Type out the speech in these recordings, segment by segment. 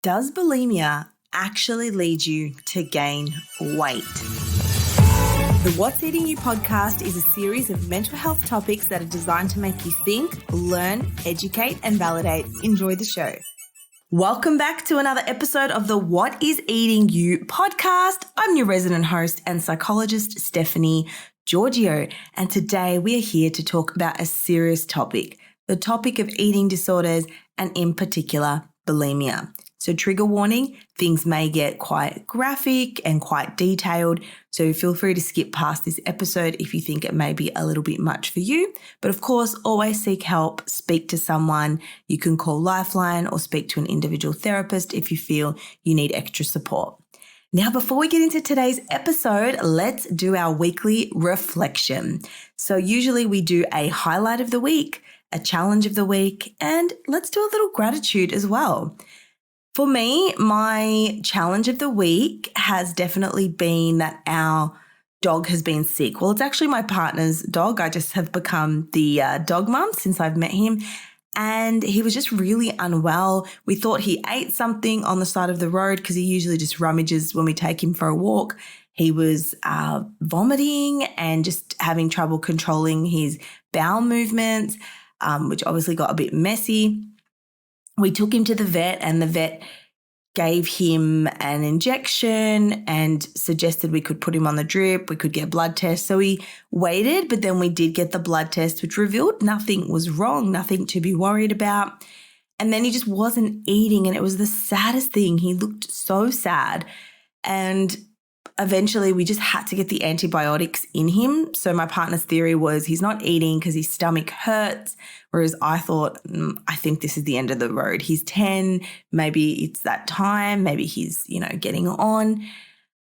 Does bulimia actually lead you to gain weight? The What's Eating You podcast is a series of mental health topics that are designed to make you think, learn, educate, and validate. Enjoy the show. Welcome back to another episode of the What is Eating You podcast. I'm your resident host and psychologist, Stephanie Giorgio, and today we are here to talk about a serious topic, the topic of eating disorders and in particular, bulimia. So trigger warning, things may get quite graphic and quite detailed, so feel free to skip past this episode if you think it may be a little bit much for you. But of course, always seek help, speak to someone. You can call Lifeline or speak to an individual therapist if you feel you need extra support. Now, before we get into today's episode, let's do our weekly reflection. So usually we do a highlight of the week, a challenge of the week, and let's do a little gratitude as well. For me, my challenge of the week has definitely been that our dog has been sick. Well, it's actually my partner's dog. I just have become the dog mum since I've met him. And he was just really unwell. We thought he ate something on the side of the road because he usually just rummages when we take him for a walk. He was vomiting and just having trouble controlling his bowel movements, which obviously got a bit messy. We took him to the vet and the vet gave him an injection and suggested we could put him on the drip, we could get blood tests. So we waited, but then we did get the blood test, which revealed nothing was wrong, nothing to be worried about. And then he just wasn't eating, and it was the saddest thing. He looked so sad. And eventually we just had to get the antibiotics in him. So my partner's theory was he's not eating because his stomach hurts, whereas I thought, I think this is the end of the road. He's 10, maybe it's that time, maybe he's, getting on.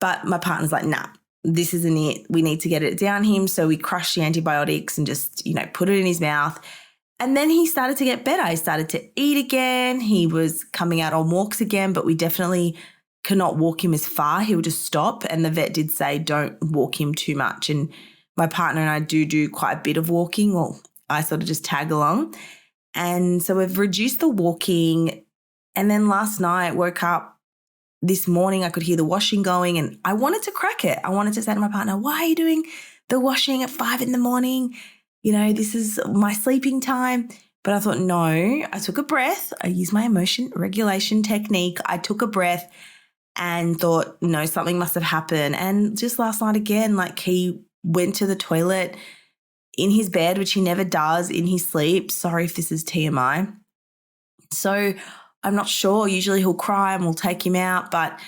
But my partner's like, nah, this isn't it. We need to get it down him. So we crushed the antibiotics and just, put it in his mouth. And then he started to get better. He started to eat again. He was coming out on walks again, but we definitely cannot walk him as far. He would just stop. And the vet did say, don't walk him too much. And my partner and I do quite a bit of walking. Well, I sort of just tag along. And so we've reduced the walking. And then last night, woke up this morning, I could hear the washing going and I wanted to crack it. I wanted to say to my partner, why are you doing the washing at 5 a.m? This is my sleeping time. But I thought, no, I took a breath. I used my emotion regulation technique. I took a breath and thought, no, something must have happened. And just last night again, he went to the toilet in his bed, which he never does in his sleep. Sorry if this is TMI. So I'm not sure. Usually he'll cry and we'll take him out, but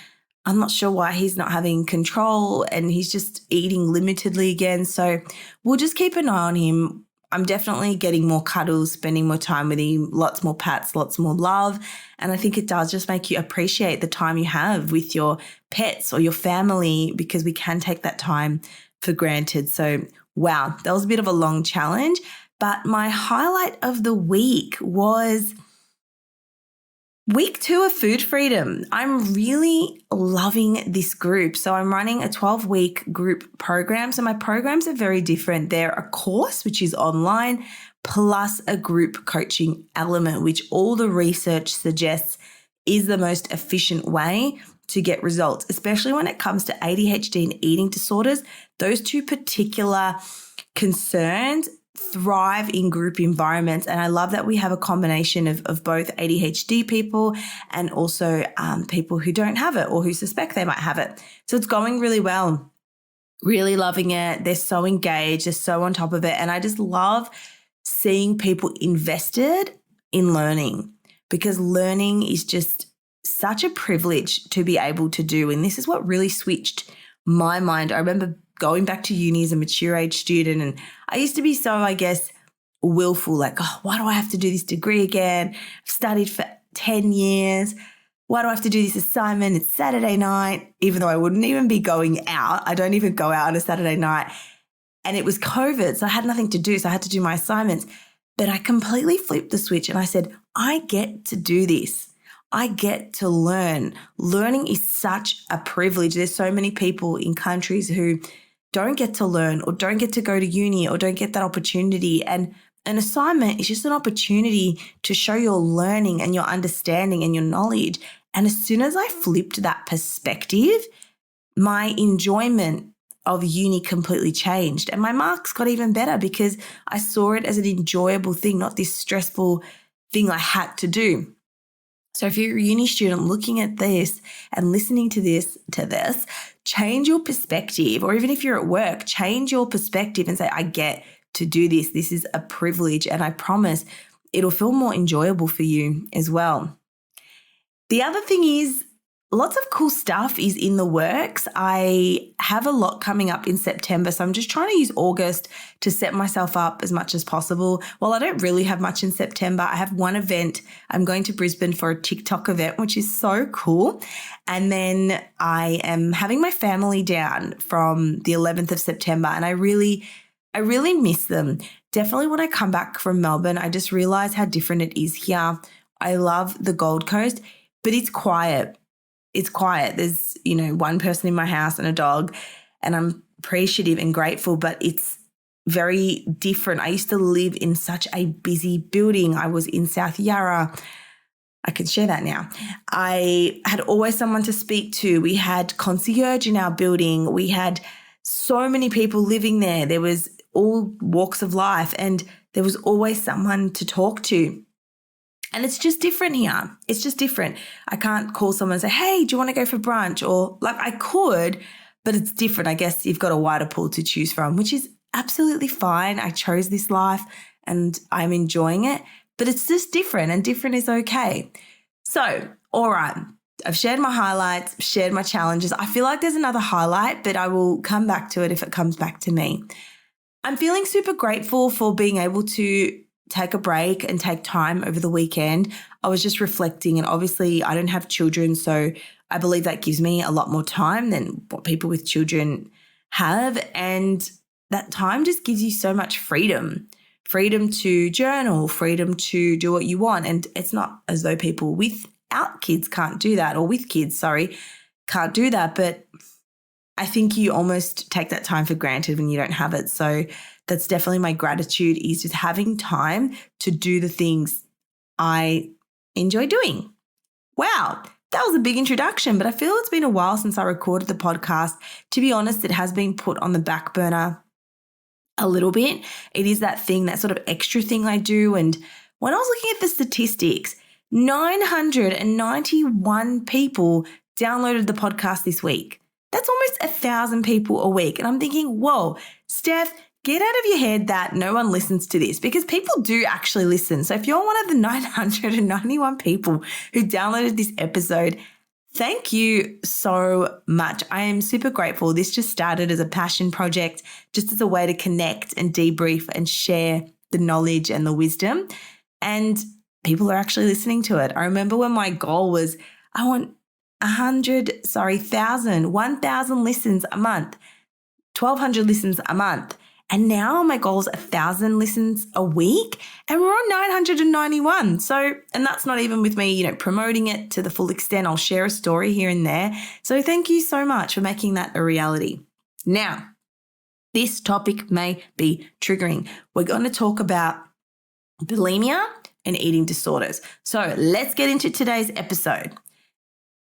I'm not sure why he's not having control and he's just eating limitedly again. So we'll just keep an eye on him. I'm definitely getting more cuddles, spending more time with him, lots more pats, lots more love. And I think it does just make you appreciate the time you have with your pets or your family because we can take that time for granted. So, wow, that was a bit of a long challenge. But my highlight of the week was week 2 of Food Freedom. I'm really loving this group. So I'm running a 12-week group program. So my programs are very different. They're a course, which is online, plus a group coaching element, which all the research suggests is the most efficient way to get results, especially when it comes to ADHD and eating disorders. Those two particular concerns thrive in group environments. And I love that we have a combination of both ADHD people and also people who don't have it or who suspect they might have it. So it's going really well, really loving it. They're so engaged, they're so on top of it. And I just love seeing people invested in learning because learning is just such a privilege to be able to do. And this is what really switched my mind. I remember going back to uni as a mature age student, and I used to be so, willful, why do I have to do this degree again? I've studied for 10 years. Why do I have to do this assignment? It's Saturday night, even though I wouldn't even be going out. I don't even go out on a Saturday night. And it was COVID, so I had nothing to do, so I had to do my assignments. But I completely flipped the switch and I said, I get to do this. I get to learn. Learning is such a privilege. There's so many people in countries who don't get to learn or don't get to go to uni or don't get that opportunity. And an assignment is just an opportunity to show your learning and your understanding and your knowledge. And as soon as I flipped that perspective, my enjoyment of uni completely changed. And my marks got even better because I saw it as an enjoyable thing, not this stressful thing I had to do. So if you're a uni student looking at this and listening to this, change your perspective. Or even if you're at work, change your perspective and say, I get to do this. This is a privilege. And I promise it'll feel more enjoyable for you as well. The other thing is, lots of cool stuff is in the works. I have a lot coming up in September, so I'm just trying to use August to set myself up as much as possible. Well, I don't really have much in September. I have one event. I'm going to Brisbane for a TikTok event, which is so cool. And then I am having my family down from the 11th of September, and I really miss them. Definitely when I come back from Melbourne, I just realize how different it is here. I love the Gold Coast, but it's quiet. It's quiet. There's, one person in my house and a dog, and I'm appreciative and grateful, but it's very different. I used to live in such a busy building. I was in South Yarra. I can share that now. I had always someone to speak to. We had concierge in our building. We had so many people living there. There was all walks of life, and there was always someone to talk to. And it's just different here. It's just different. I can't call someone and say, hey, do you want to go for brunch? Or I could, but it's different. I guess you've got a wider pool to choose from, which is absolutely fine. I chose this life and I'm enjoying it, but it's just different, and different is okay. So, all right, I've shared my highlights, shared my challenges. I feel like there's another highlight, but I will come back to it if it comes back to me. I'm feeling super grateful for being able to take a break and take time over the weekend. I was just reflecting, and obviously I don't have children, so I believe that gives me a lot more time than what people with children have. And that time just gives you so much freedom to journal, freedom to do what you want. And it's not as though people without kids can't do that, or with kids, can't do that. But I think you almost take that time for granted when you don't have it. So that's definitely my gratitude, is just having time to do the things I enjoy doing. Wow, that was a big introduction, but I feel it's been a while since I recorded the podcast. To be honest, it has been put on the back burner a little bit. It is that thing, that sort of extra thing I do. And when I was looking at the statistics, 991 people downloaded the podcast this week. That's almost 1,000 people a week. And I'm thinking, whoa, Steph, get out of your head that no one listens to this, because people do actually listen. So if you're one of the 991 people who downloaded this episode, thank you so much. I am super grateful. This just started as a passion project, just as a way to connect and debrief and share the knowledge and the wisdom. And people are actually listening to it. I remember when my goal was, I want 1,000 listens a month, 1,200 listens a month. And now my goal is 1,000 listens a week, and we're on 991. So, and that's not even with me, promoting it to the full extent. I'll share a story here and there. So thank you so much for making that a reality. Now, this topic may be triggering. We're going to talk about bulimia and eating disorders. So let's get into today's episode.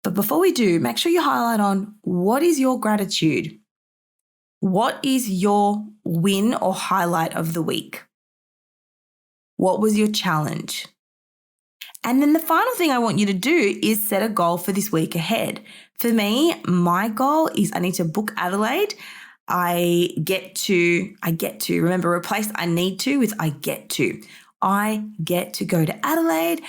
But before we do, make sure you highlight on, what is your gratitude? What is your win or highlight of the week? What was your challenge? And then the final thing I want you to do is set a goal for this week ahead. For me, my goal is I need to book Adelaide. I get to, remember, replace I need to with I get to. I get to go to Adelaide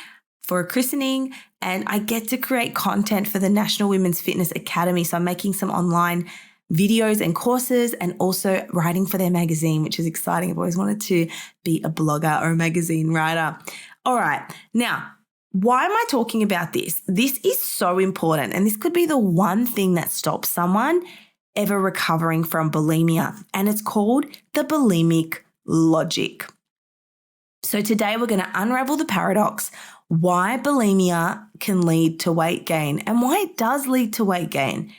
for a christening, and I get to create content for the National Women's Fitness Academy. So I'm making some online videos and courses, and also writing for their magazine, which is exciting. I've always wanted to be a blogger or a magazine writer. All right. Now, why am I talking about this? This is so important, and this could be the one thing that stops someone ever recovering from bulimia, and it's called the bulimic logic. So today we're going to unravel the paradox, why bulimia can lead to weight gain and why it does lead to weight gain.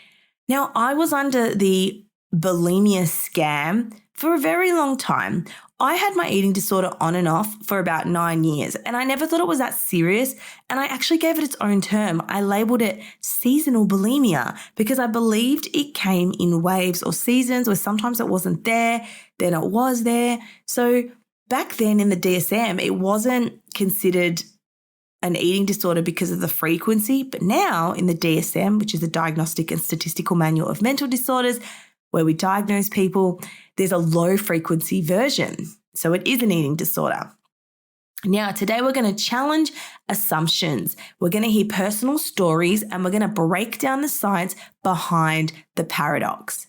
Now, I was under the bulimia scam for a very long time. I had my eating disorder on and off for about 9 years, and I never thought it was that serious. And I actually gave it its own term. I labeled it seasonal bulimia because I believed it came in waves or seasons where sometimes it wasn't there, then it was there. So back then in the DSM, it wasn't considered an eating disorder because of the frequency. But now in the DSM, which is the Diagnostic and Statistical Manual of Mental Disorders, where we diagnose people, there's a low frequency version. So it is an eating disorder. Now, today we're going to challenge assumptions. We're going to hear personal stories and we're going to break down the science behind the paradox.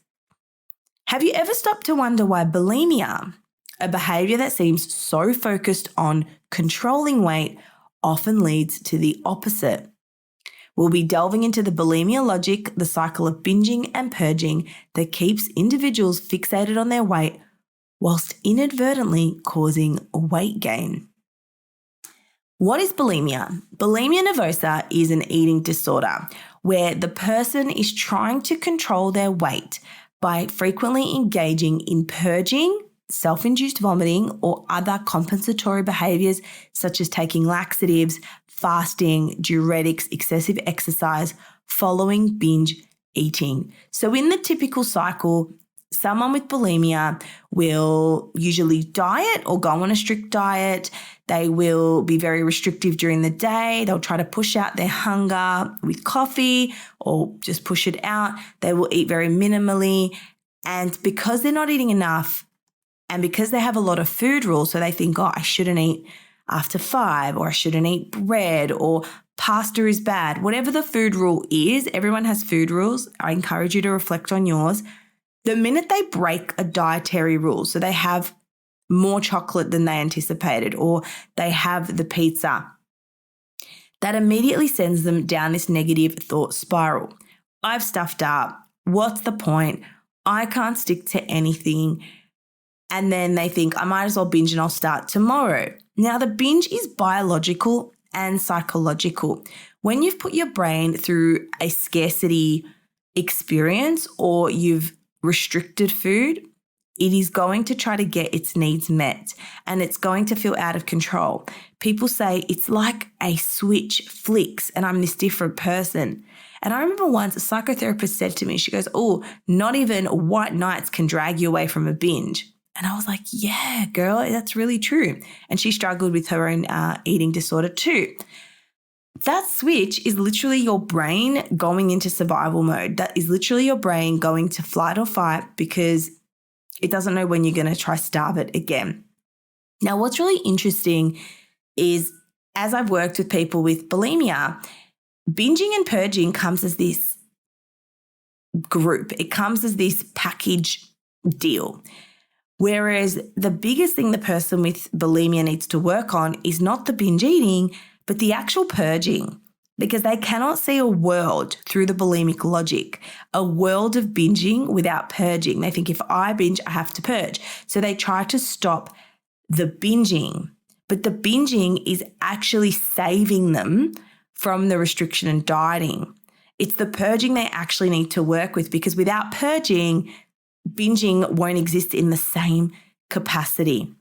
Have you ever stopped to wonder why bulimia, a behavior that seems so focused on controlling weight, often leads to the opposite? We'll be delving into the bulimia logic, the cycle of binging and purging that keeps individuals fixated on their weight whilst inadvertently causing weight gain. What is bulimia? Bulimia nervosa is an eating disorder where the person is trying to control their weight by frequently engaging in purging, self-induced vomiting, or other compensatory behaviors such as taking laxatives, fasting, diuretics, excessive exercise, following binge eating. So in the typical cycle, someone with bulimia will usually diet or go on a strict diet. They will be very restrictive during the day. They'll try to push out their hunger with coffee or just push it out. They will eat very minimally. And because they're not eating enough and because they have a lot of food rules, so they think, I shouldn't eat after 5, or I shouldn't eat bread, or pasta is bad. Whatever the food rule is, everyone has food rules. I encourage you to reflect on yours. The minute they break a dietary rule, so they have more chocolate than they anticipated, or they have the pizza, that immediately sends them down this negative thought spiral. I've stuffed up. What's the point? I can't stick to anything. And then they think, I might as well binge and I'll start tomorrow. Now, the binge is biological and psychological. When you've put your brain through a scarcity experience or you've restricted food, it is going to try to get its needs met and it's going to feel out of control. People say it's like a switch flicks and I'm this different person. And I remember once a psychotherapist said to me, she goes, not even white nights can drag you away from a binge. And I was like, yeah, girl, that's really true. And she struggled with her own eating disorder too. That switch is literally your brain going into survival mode. That is literally your brain going to flight or fight because it doesn't know when you're going to try starve it again. Now, what's really interesting is as I've worked with people with bulimia, binging and purging comes as this group. It comes as this package deal. Whereas the biggest thing the person with bulimia needs to work on is not the binge eating, but the actual purging, because they cannot see a world through the bulimic logic, a world of binging without purging. They think if I binge, I have to purge. So they try to stop the binging, but the binging is actually saving them from the restriction and dieting. It's the purging they actually need to work with, because without purging, binging won't exist in the same capacity.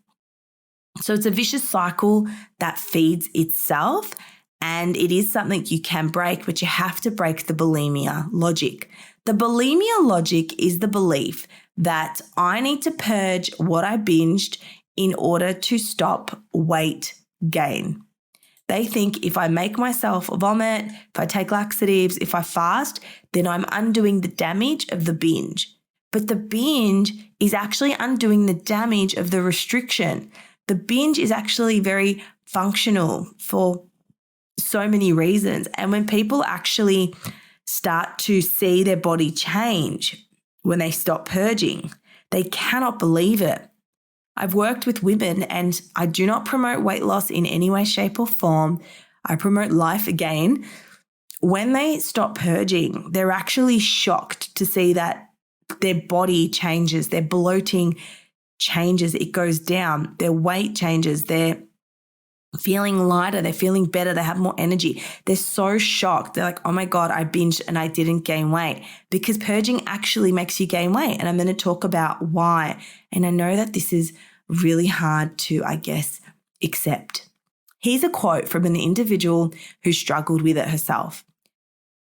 So it's a vicious cycle that feeds itself, and it is something you can break, but you have to break the bulimia logic. The bulimia logic is the belief that I need to purge what I binged in order to stop weight gain. They think if I make myself vomit, if I take laxatives, if I fast, then I'm undoing the damage of the binge. But the binge is actually undoing the damage of the restriction. The binge is actually very functional for so many reasons. And when people actually start to see their body change when they stop purging, they cannot believe it. I've worked with women, and I do not promote weight loss in any way, shape, or form. I promote life again. When they stop purging, they're actually shocked to see that their body changes, their bloating changes, it goes down, their weight changes, they're feeling lighter, they're feeling better, they have more energy. They're so shocked. They're like, oh my God, I binged and I didn't gain weight, because purging actually makes you gain weight. And I'm going to talk about why. And I know that this is really hard to, accept. Here's a quote from an individual who struggled with it herself.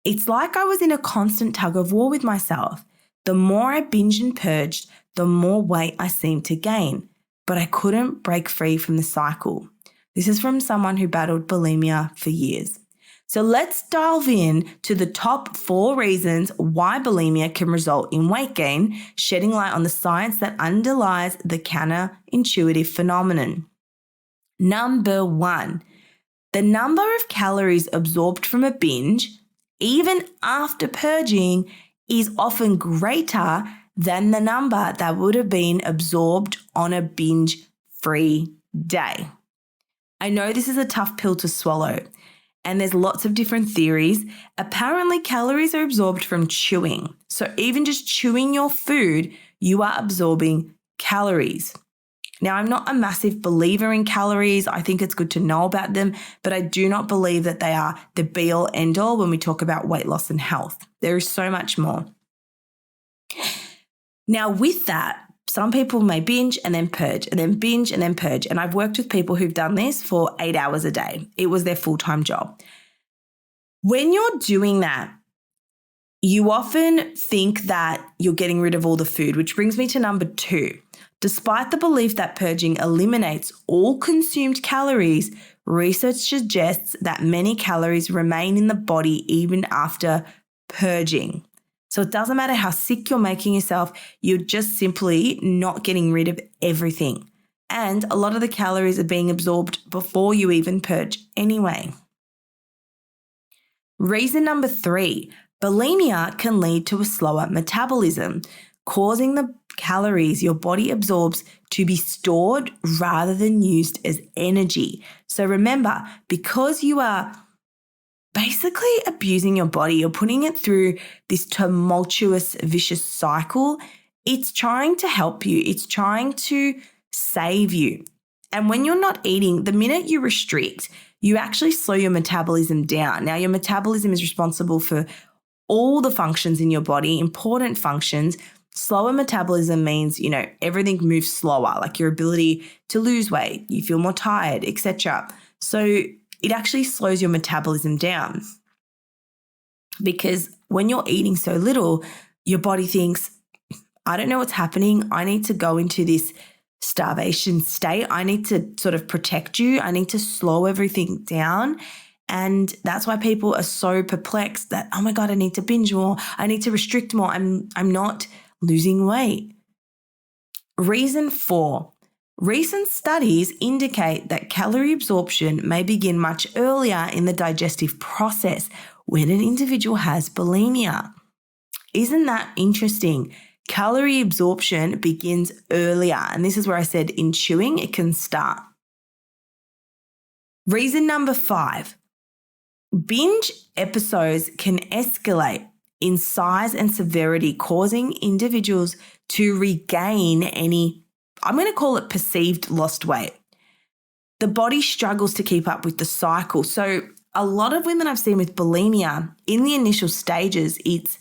"It's like I was in a constant tug of war with myself. The more I binged and purged, the more weight I seemed to gain, but I couldn't break free from the cycle." This is from someone who battled bulimia for years. So let's dive in to the top 4 reasons why bulimia can result in weight gain, shedding light on the science that underlies the counterintuitive phenomenon. Number 1, the number of calories absorbed from a binge, even after purging, is often greater than the number that would have been absorbed on a binge-free day. I know this is a tough pill to swallow, and there's lots of different theories. Apparently, calories are absorbed from chewing. So even just chewing your food, you are absorbing calories. Now, I'm not a massive believer in calories. I think it's good to know about them, but I do not believe that they are the be-all, end-all when we talk about weight loss and health. There is so much more. Now, with that, some people may binge and then purge and then binge and then purge. And I've worked with people who've done this for 8 hours a day. It was their full-time job. When you're doing that, you often think that you're getting rid of all the food, which brings me to number 2. Despite the belief that purging eliminates all consumed calories, research suggests that many calories remain in the body even after purging. So it doesn't matter how sick you're making yourself, you're just simply not getting rid of everything. And a lot of the calories are being absorbed before you even purge anyway. Reason number 3, bulimia can lead to a slower metabolism, causing the calories your body absorbs to be stored rather than used as energy. So remember, because you are basically abusing your body, you're putting it through this tumultuous, vicious cycle. It's trying to help you. It's trying to save you. And when you're not eating, the minute you restrict, you actually slow your metabolism down. Now, your metabolism is responsible for all the functions in your body, important functions. Slower metabolism means, everything moves slower, like your ability to lose weight, you feel more tired, etc. So it actually slows your metabolism down, because when you're eating so little, your body thinks, I don't know what's happening. I need to go into this starvation state. I need to sort of protect you. I need to slow everything down. And that's why people are so perplexed that, oh my God, I need to binge more. I need to restrict more. I'm not losing weight. Reason 4. Recent studies indicate that calorie absorption may begin much earlier in the digestive process when an individual has bulimia. Isn't that interesting? Calorie absorption begins earlier, and this is where I said in chewing it can start. Reason number 5. Binge episodes can escalate in size and severity, causing individuals to regain any, I'm going to call it perceived lost weight. The body struggles to keep up with the cycle. So a lot of women I've seen with bulimia, in the initial stages, it's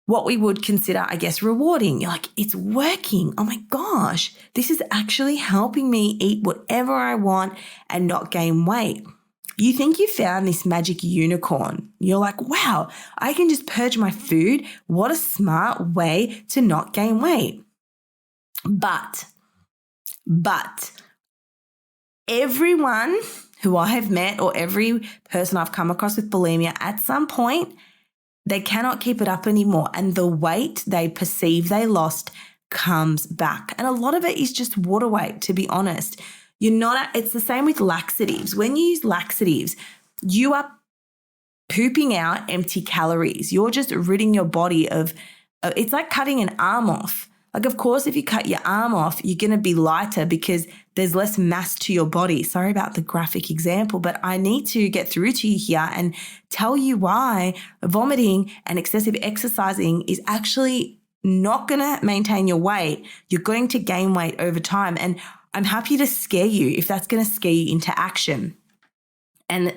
what we would consider, rewarding. You're like, it's working. Oh my gosh, this is actually helping me eat whatever I want and not gain weight. You think you found this magic unicorn. You're like, wow, I can just purge my food. What a smart way to not gain weight. But everyone who I have met, or every person I've come across with bulimia, at some point, they cannot keep it up anymore. And the weight they perceive they lost comes back. And a lot of it is just water weight, to be honest. It's the same with laxatives. When you use laxatives, you are pooping out empty calories. You're just ridding your body of, it's like cutting an arm off. Like, of course, if you cut your arm off, you're going to be lighter because there's less mass to your body. Sorry about the graphic example, but I need to get through to you here and tell you why vomiting and excessive exercising is actually not going to maintain your weight. You're going to gain weight over time. And I'm happy to scare you if that's going to scare you into action. And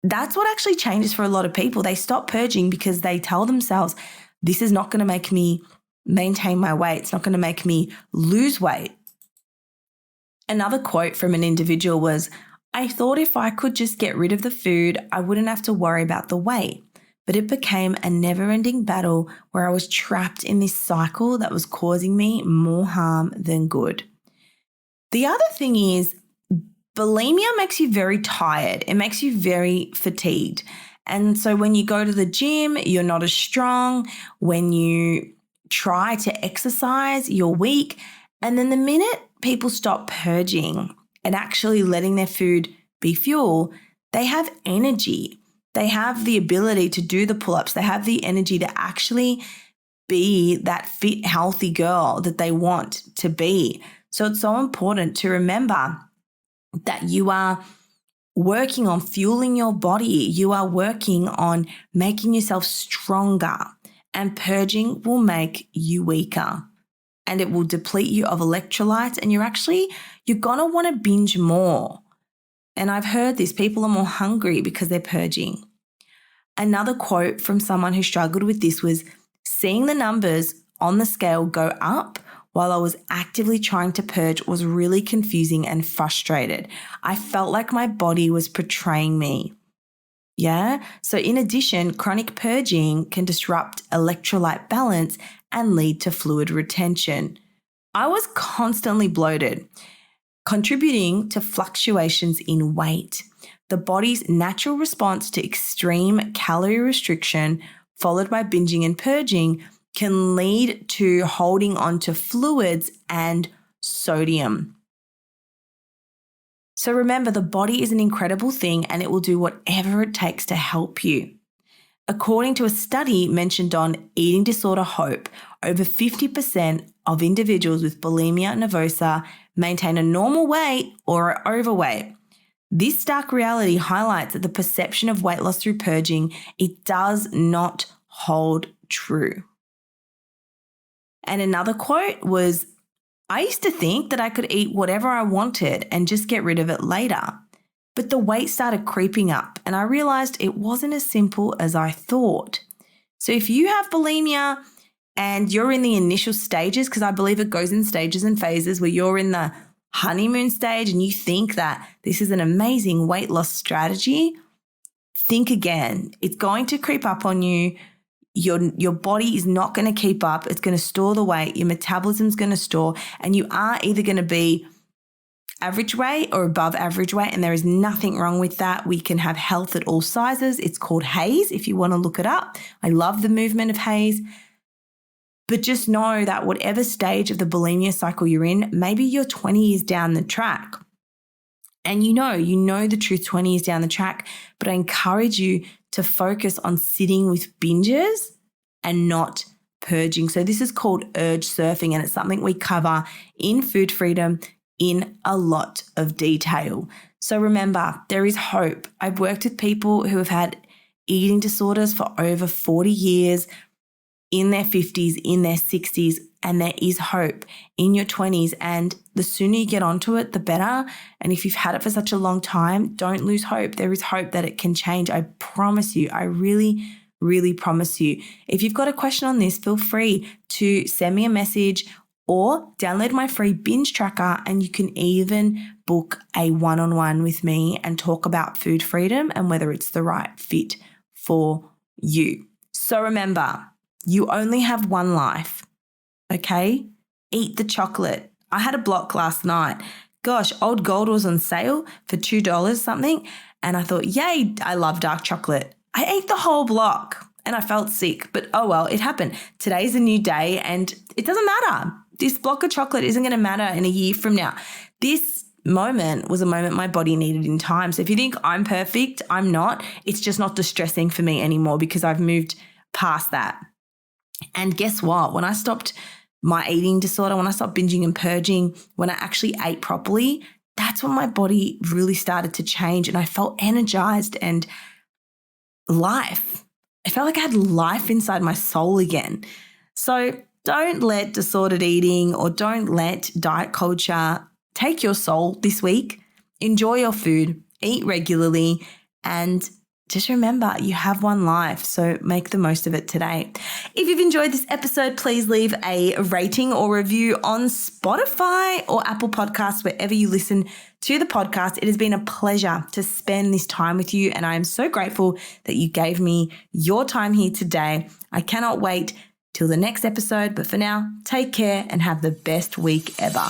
that's what actually changes for a lot of people. They stop purging because they tell themselves, this is not going to make me maintain my weight. It's not going to make me lose weight. Another quote from an individual was, "I thought if I could just get rid of the food, I wouldn't have to worry about the weight. But it became a never-ending battle where I was trapped in this cycle that was causing me more harm than good." The other thing is, bulimia makes you very tired. It makes you very fatigued. And so when you go to the gym, you're not as strong. When you try to exercise, you're weak. And then the minute people stop purging and actually letting their food be fuel, they have energy. They have the ability to do the pull-ups. They have the energy to actually be that fit, healthy girl that they want to be. So it's so important to remember that you are working on fueling your body. You are working on making yourself stronger, and purging will make you weaker and it will deplete you of electrolytes, and you're going to want to binge more. And I've heard this, people are more hungry because they're purging. Another quote from someone who struggled with this was, "Seeing the numbers on the scale go up while I was actively trying to purge was really confusing and frustrated. I felt like my body was betraying me." Yeah. So in addition, chronic purging can disrupt electrolyte balance and lead to fluid retention. I was constantly bloated, contributing to fluctuations in weight. The body's natural response to extreme calorie restriction, followed by binging and purging, can lead to holding on to fluids and sodium. So remember, the body is an incredible thing and it will do whatever it takes to help you. According to a study mentioned on Eating Disorder Hope, over 50% of individuals with bulimia nervosa maintain a normal weight or are overweight. This stark reality highlights that the perception of weight loss through purging, it does not hold true. And another quote was, "I used to think that I could eat whatever I wanted and just get rid of it later. But the weight started creeping up and I realized it wasn't as simple as I thought." So if you have bulimia and you're in the initial stages, because I believe it goes in stages and phases, where you're in the honeymoon stage and you think that this is an amazing weight loss strategy, think again. It's going to creep up on you. Your body is not going to keep up. It's going to store the weight. Your metabolism is going to store, and you are either going to be average weight or above average weight, and there is nothing wrong with that. We can have health at all sizes. It's called HAES if you want to look it up. I love the movement of HAES. But just know that whatever stage of the bulimia cycle you're in, maybe you're 20 years down the track. And you know the truth 20 years down the track, but I encourage you to focus on sitting with binges and not purging. So this is called urge surfing, and it's something we cover in Food Freedom in a lot of detail. So remember, there is hope. I've worked with people who have had eating disorders for over 40 years, in their 50s, in their 60s, and there is hope in your 20s. And the sooner you get onto it, the better. And if you've had it for such a long time, don't lose hope. There is hope that it can change. I promise you. I really, really promise you. If you've got a question on this, feel free to send me a message or download my free binge tracker, and you can even book a one-on-one with me and talk about food freedom and whether it's the right fit for you. So remember, you only have one life, okay? Eat the chocolate. I had a block last night. Gosh, Old Gold was on sale for $2 something, and I thought, yay, I love dark chocolate. I ate the whole block and I felt sick, but oh well, it happened. Today's a new day and it doesn't matter. This block of chocolate isn't going to matter in a year from now. This moment was a moment my body needed in time. So if you think I'm perfect, I'm not. It's just not distressing for me anymore because I've moved past that. And guess what? When I stopped my eating disorder, when I stopped binging and purging, when I actually ate properly, that's when my body really started to change and I felt energized and life. I felt like I had life inside my soul again. So don't let disordered eating or don't let diet culture take your soul this week. Enjoy your food, eat regularly, and just remember you have one life, so make the most of it today. If you've enjoyed this episode, please leave a rating or review on Spotify or Apple Podcasts, wherever you listen to the podcast. It has been a pleasure to spend this time with you, and I am so grateful that you gave me your time here today. I cannot wait till the next episode, but for now, take care and have the best week ever.